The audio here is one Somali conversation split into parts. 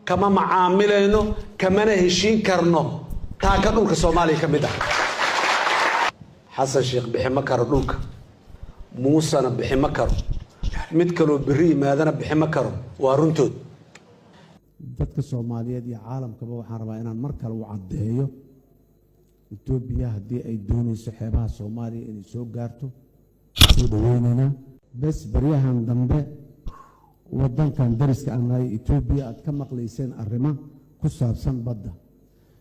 كما معاملينو كما نهشين كرنو تاكا دولك سومالي كميدا حسن شيخ بحي مكر دولك موسى بحي مكر مدكلو بري مادنا بحي مكر وارنتود dadka Soomaaliyeed iyo caalamkaba waxaan rabaa inaan mar kale u cadeeyo Itoobiya hadii ay doonayso xeebaha Soomaaliya inay soo gaarto soo dhaweynayna bas bariyahan dambe wadankan dariska ah Itoobiya aad ka maqlayseen arrimo ku saabsan badda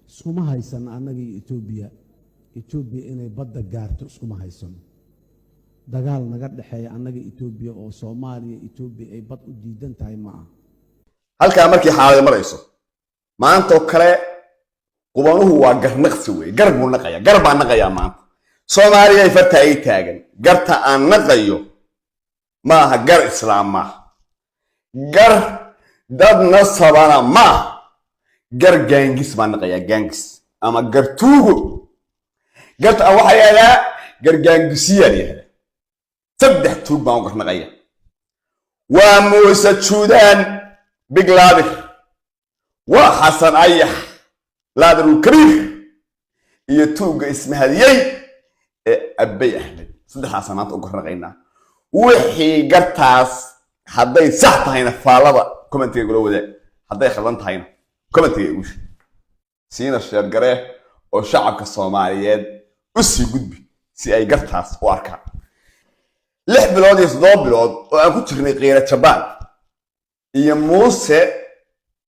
iskuma haysan annaga Itoobiya inay badda gaarto iskuma haysan dagaal naga dhaxeeya annaga Itoobiya oo Soomaaliya Itoobiya ay bad u diidan tahay ma aha halka markii xaalad marayso maanta kale qubanuhu waa garnaqsi way garbu naqaya garba naqaya maanta Soomaaliya ay farta ay taagan garta aan naqayo ma aha gar islaam ma gar dad nasabana ma gar gangis ma naqaya gangis ama gar tuugo garta waxa yaala gar gangisiya yaala saddex tuug baan gar naqaya waa Muuse Suudaan بيج لادر وحسن أيح لادر الكبير يتوق اسمها ديي أبي أحمد صدق حسنات أقرأ غينا وحي قرطاس حدي صحت هنا فالبا كومنتي يقولوا ده حدي خلنت هنا كومنتي يقولش سينا الشيخ قريه وشعب الصوماليين أسي قدبي سي أي قرطاس واركا لح بلاد يصدوب بلاد وأنا كنت غير شبان يا موسى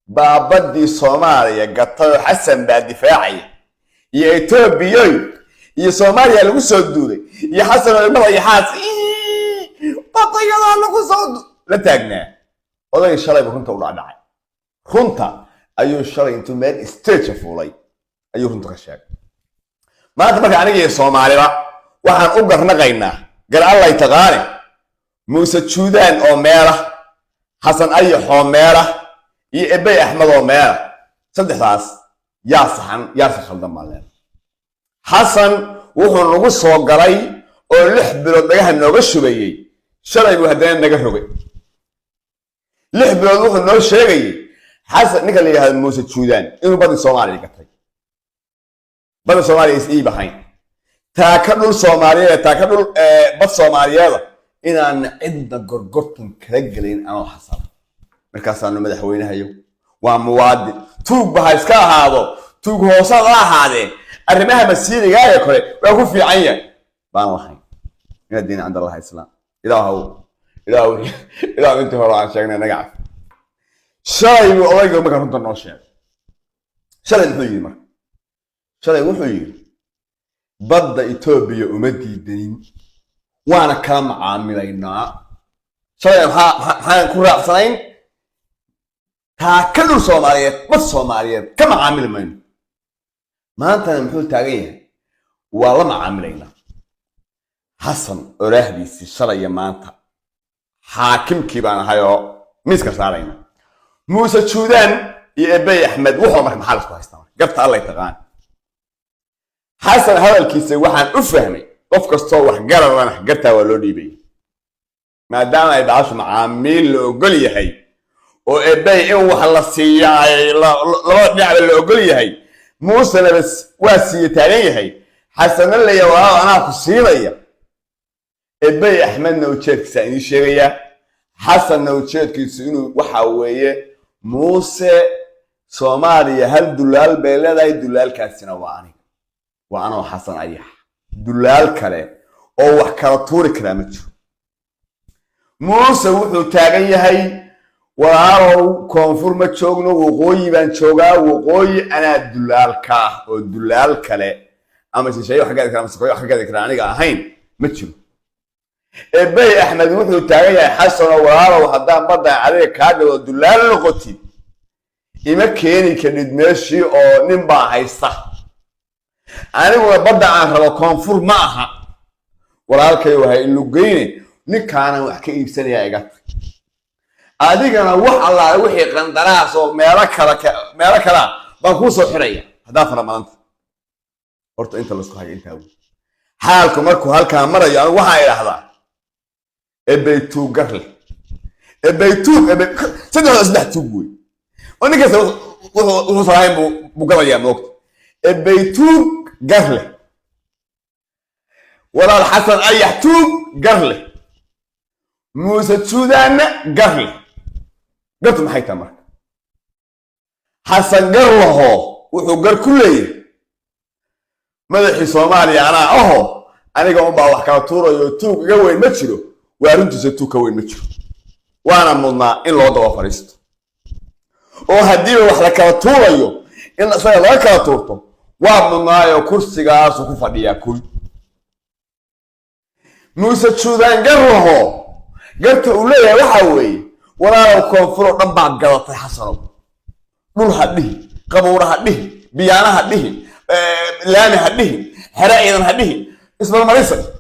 بابدي صوماليا قطع حسن بعد دفاعي يا إثيوبيا يا صوماليا لو سودوري يا حسن المرة يا حاس بطيء الله لو سود لا تاجنا والله الشرع بكونت أقول عداي كنت أيو الشرع أنتم من استيتش فولي أيو كنت كشاك ما تبغى عني يا صوماليا وحن أقدر نغينا قال الله يتغاري موسى سودان أو ميرا حسن أي حميرة يبي أحمد وميرة صدق راس يا صحن يا صخل دم عليه حسن وهو نقص وقري ولح بلود نجح النقص بيجي شرعي وهدين نجح ربي لح بلود وهو النقص شيء حسن نقل لي هذا موسى السودان إنه بدي الصومالي قتل بدي الصومالي إيه بحين تأكلوا الصومالية تأكلوا بس الصومالية إن أنا عند قرقرتهم كرجلين أنا حصل مركز أنا مدحوينها يو ومواد توق بهايسكا هذا توق هو صار هذا الرماها مسيري جاية كله ويقول في عين بان الحين من الدين عند الله الإسلام إذا أنت هو عن شيء نقع شاي والله يقول ما كان الناشئ شاي الحين ما شاي وحين بدأ إثيوبيا ومدي الدين وانا كلام عاملينا شاي ها كورا صاين تاكلوا صوماليات بس صوماليات كم عامل من ما انت محول تاريخ والله ما عاملينا حسن أرهبي في شرعي ما انت حاكم كيبان هايو مسك صارينا موسى سودان يبي أحمد وحو مرك محل كويستان قفت الله يتغان حسن هذا الكيس وحن أفهمي قفك الصوح قرر أنا قرتها ولودي بي ما دام يبعث معامل وقولي هي وإبي إن وحلا السياعي لا نعمل وقولي هي موسى بس واسية تانية هي حسن اللي يوها أنا قصيرية إبي أحمد نوتشيت كساني شرية حسن نوتشيت كساني وحاوية موسى صوماليا هل دلال بيلا دلال كاسنا وأنا وحسن أيح دلال كله أو وحكرتوري كلامته موسى وحده تاجي هاي وراو كونفورم تشوغنو وقوي بان تشوغا وقوي أنا دلال كا ودلال كله أما شيء حاجة كلام سكوي حاجة كلام أنا هين متشو إبي أحمد وحده تاجي حسن وراو حدام بدأ عليه كاد ودلال لقطي إما كيني كند ماشي أو نبى هيصح أنا بدأ عن هذا كونفور معها ولكن وهاي اللقيني نكانا وحكي بسنة يا جت أديك أنا وح الله وحي قندراس وميرك لا بنكون صحيح هذا فرمان أنت قلت أنت اللي صحيح أنت أول حالكم مركو هالكا مرة يعني وحي لحظة إبيتو قرل إبيتو سنة أصبح توقي ونكس وصراحة بقرا يا موقت بيتوق قرله ولا الحسن أي يحتوق قرله موسى السودان قرله قلت محي تمر حسن قرله وحقر كله مدحي صومالي أنا أنا قام بقى وحكاطورة يوتيوب قوي متشلو وأرنت زتو كوي متشلو وأنا منا إن الله ضوا فريست وهديه وحلا كاطورة يو إن صار لا كاطورته ومنا يو كرسي جالس وكفدي يأكل موسى السودان قرره قلت أولي وحوي ولا لو كان فرق نبع قلط حصلوا نور هديه قبور هديه بيانا هديه لاني هديه حرائنا هديه اسم المريسة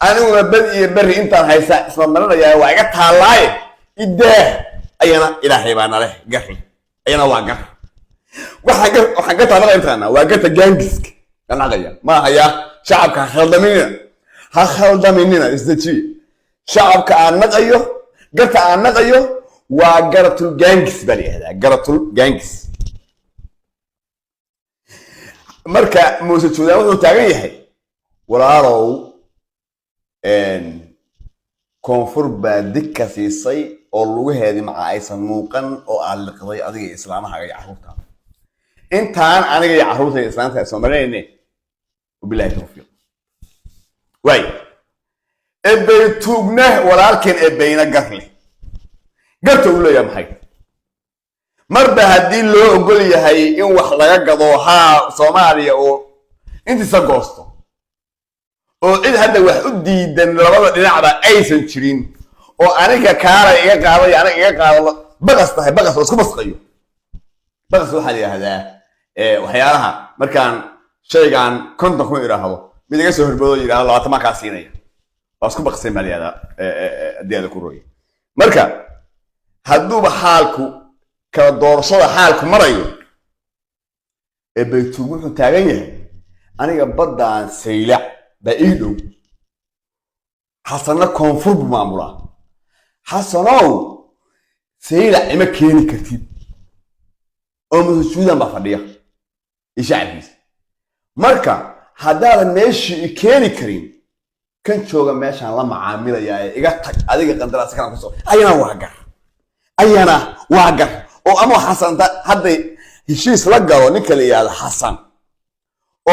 أنا بدي بري أنت هايسا اسم المريسة يا وعقتها الله إده أينا إلهي بانا له قرر أينا واقر وحقتها بقى أنت أنا وقتها جانجسك أنا غير ما هي شعبك هخلد مننا إستشي شعبك أنا غير قلت أنا غير وقرت الجانجس بري هذا قرت الجانجس مركا موسى السودان وحو تاغن yahay walaalow koonfur baa dika siisay oo lagu heedi maca aysan muuqan oo aan liqday adiga islaamaha ay caruurta intaan aniga iyo caruurta islaamta Soomaaliyeed wabillahi tawfiiq way ebay tuugna walaalkeen ebayna garle garta uu leeyahay maxay marba hadii loo ogol yahay in wax laga gado Soomaaliya oo inta sagoosto oo cid hadda wax u diidan labada dhinacba aysan jirin oo aniga kaala iga qaaday aniga iga qaado baqas tahay baqas isku basqayo baqas waxa la yiraahdaa waxyaalaha markaan shaygan konton ku iraahdo mid iga soo horbado yiraahdo 20 ka siinaya waa isku baqsay maliyada deeda ku rooyay marka hadduu xaalku kala doorashada xaalku marayo baytu wuxuu taagan yahay aniga badaan sayla baiido xasana koonfur maamula xasanow sayla ima keeni kartid oo masuudan ba fadhiya ishacbiis marka hadaan meeshii keeni karin kan jooga meeshan la macaamilaya iga tag adiga qandaraas kan ku soo ayana waagar oo ama xasan hadday heshiis la galo ninka la yiraahdo xasan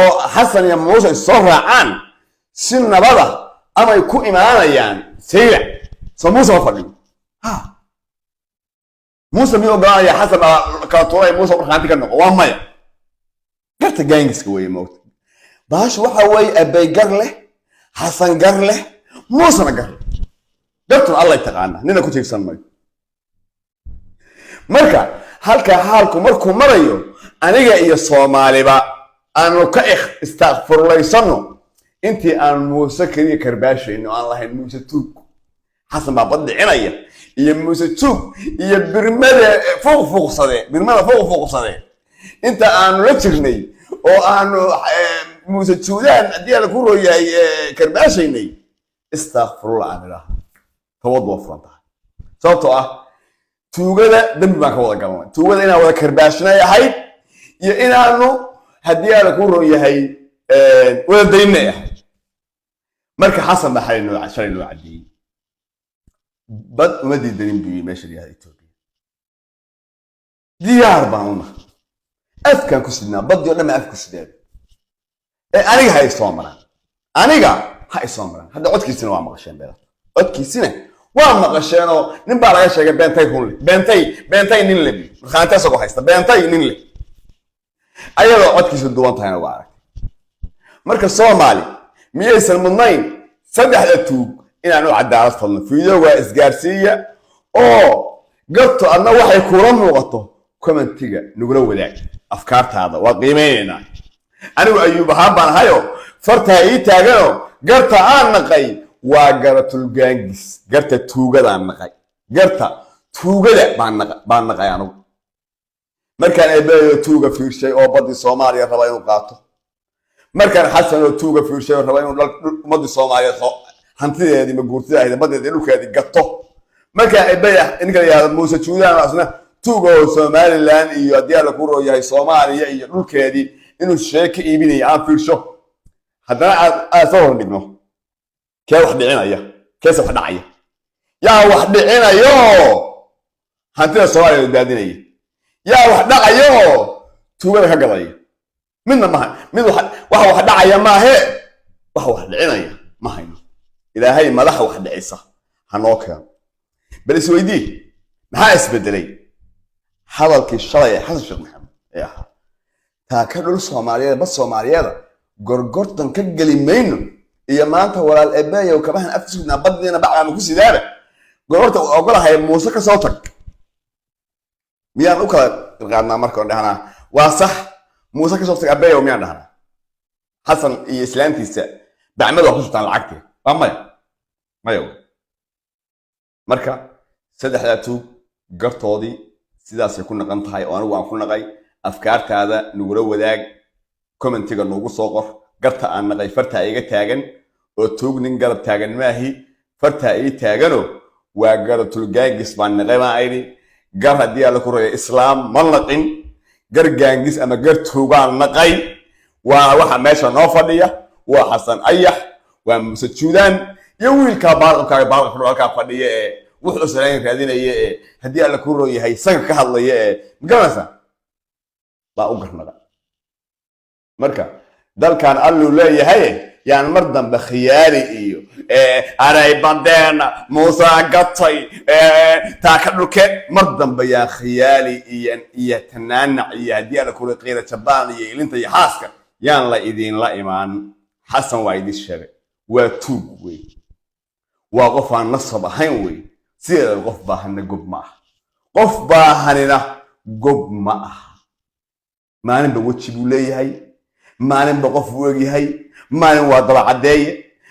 oo xasan iyo muusa soo raacaan si nabada ama ay ku imaanayaan sayla soo muusa fadhiyo muusa miyo gaaya xasan ka tooray muusa markaanti ka noqo waa maya garta gaangiska way moogta baash waxa way abay gar leh xasan gar leh muusa gar leh garta Allah taqaana nina ku tiirsan maayo marka halka xaalku markuu marayo aniga iyo Soomaaliba aanu ka istaghfirullaysano intii aan Muuse kaliya karbaashayno aan lahayn Muuse tuug xasan baa badcinaya iyo Muuse tuug iyo birmada fuuqsade inta aanu la jirnay oo aanu Muuse tuudan hadii la ku rooyay karbaashaynay istaghfirullah aniga tawaddu fanta sababtoo ah tuugada dambi baan ka wada galnay tuugada inaan wada karbaashnay ahayd iyo inaanu hadii aan ku rooyahay wada daynay ahayd marka xasan baa xalay noo cadiyay bad uma diidanin bii meesha yahay Itoobiya diyaar baan una afkaan ku sidnaa bad iyo dhama afku sideen aniga hay soo maran hadda codkiisina waa maqasheen beela codkiisina waa maqasheeno nin baa laga sheegay beentay nin lebi markaanta soo haysta beentay nin le ayadoo codkiisu duwan tahayna waa arag marka Soomaali miyaysan mudnayn saddexda tuug inaan u cadaalad fadno fiidiyowga isgaarsiiya oo garto adna waxay kula muuqato commentiga nugula wadaag afkaartaada waa qiimeynaa anigu ayuub ahaan baan hayo farta ii taagano garta aan naqay waa garatul gaangis garta tuugada naqay garta tuugada baan naqay anigu markaan eebayo tuuga fiirshay oo badii Soomaaliya raba inuu qaato markaan xasan oo tuuga fiirshay oo raba inuu ummadii Soomaaliya hantideedii ma guurtidaayda badeedii dhulkeedii gato markaan eebaya in kala yaado Muuse Juudaan asna tuugo Somaliland iyo haddii la ku rooyahay Soomaaliya iyo dhulkeedii inuu sheeko iibinayo aan fiirsho haddana aad soo dhigno kee wax dhicinaya keesa wax dhacaya yaa wax dhicinayo hantida Soomaaliya daadinaya yaa wax dhacayo tuugada ka gadaya midna ma mid wax dhacaya ma ahe wax dhicinaya ma hayno ilaahay madaxa wax dhicisa hanoo keen bal isweydii maxaa isbedelay hadalkii shalay Xasan Sheekh Maxamed ee ahaa taa ka dhul Soomaaliyeed bas Soomaaliyeeda gorgortan ka gali mayno iyo maanta walaal ebeeyo kabahan afkiisna badina bacaan ku sidaaba gorgorta ogolahay Muuse ka soo tag miyaan u kala qaadnaa markaan dhahnaa waa sax Muuse ka soo tag ebeeyo miyaan dhahnaa Xasan iyo islaantiisa bacmada wax ku sutaan lacagta waa mayo marka saddexda tuug gartoodii sidaasay ku naqan tahay oo anigu aan ku naqay afkaartaada nugula wadaag commentiga noogu soo qor garta aan naqay farta iga taagan oo tuug nin garab taagan maahi farta ii taagano waa garatul gaangis baan naqay ma ayni gar haddii la ku reeyo islaam ma naqin gar gaangis ama gar tuugaan naqay waa waxa meesha noo fadhiya waa Xasan Ayax waa Muuse Juudaan iyo wiilka baaqabka halka fadhiya ee wuxuu sareyn raadinaya ee haddii la ku rooyahay saga ka hadlaya ee magaranaysa baa u garnada marka dalkan allu leeyahay yaan mar dambe khiyaari iyo aray bandeena Muuse gatay taa ka dhulke mar dambe yaa khiyaali iyo tanaanac iyo haddii la ku reeqeeyo jabaan iyo ilinta iyo xaaska yaan la idin la imaan Xasan waa idin sheegay waa tuug wey waa qof aan nasab ahayn wey sida qof baahana gob ma aha qof baahanina gob ma aha maalin ba waji buu leeyahay maalin ba qof uu yahay maalin waa daba cadeeye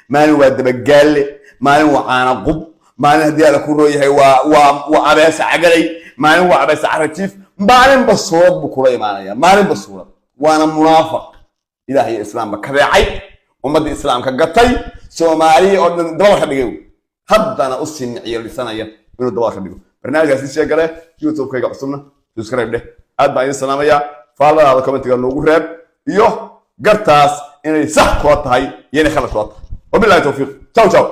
maalin waa daba gaale maalin waa caana qub maalin haddii la ku rooyahay waa abeesa cagalay maalin waa abeesa caratiif maalin ba suurad buu kula imaanaya maalin ba suurad waana munaafiq ilaahay islaamka kabeecay ummadda islaamka gatay Soomaaliya oo dhan daba ka dhigay haddana u siniciyo lisanaya inuu daba ka dhigo barnaamijkaasi sheegale YouTube-kayga cusubna subscribe dheh aad baan idin salaamaya faallada commentiga noogu reeb iyo gartaas inay sax ku tahay iyo inay khalad ku tahay wabillahi tawfiiq ciao ciao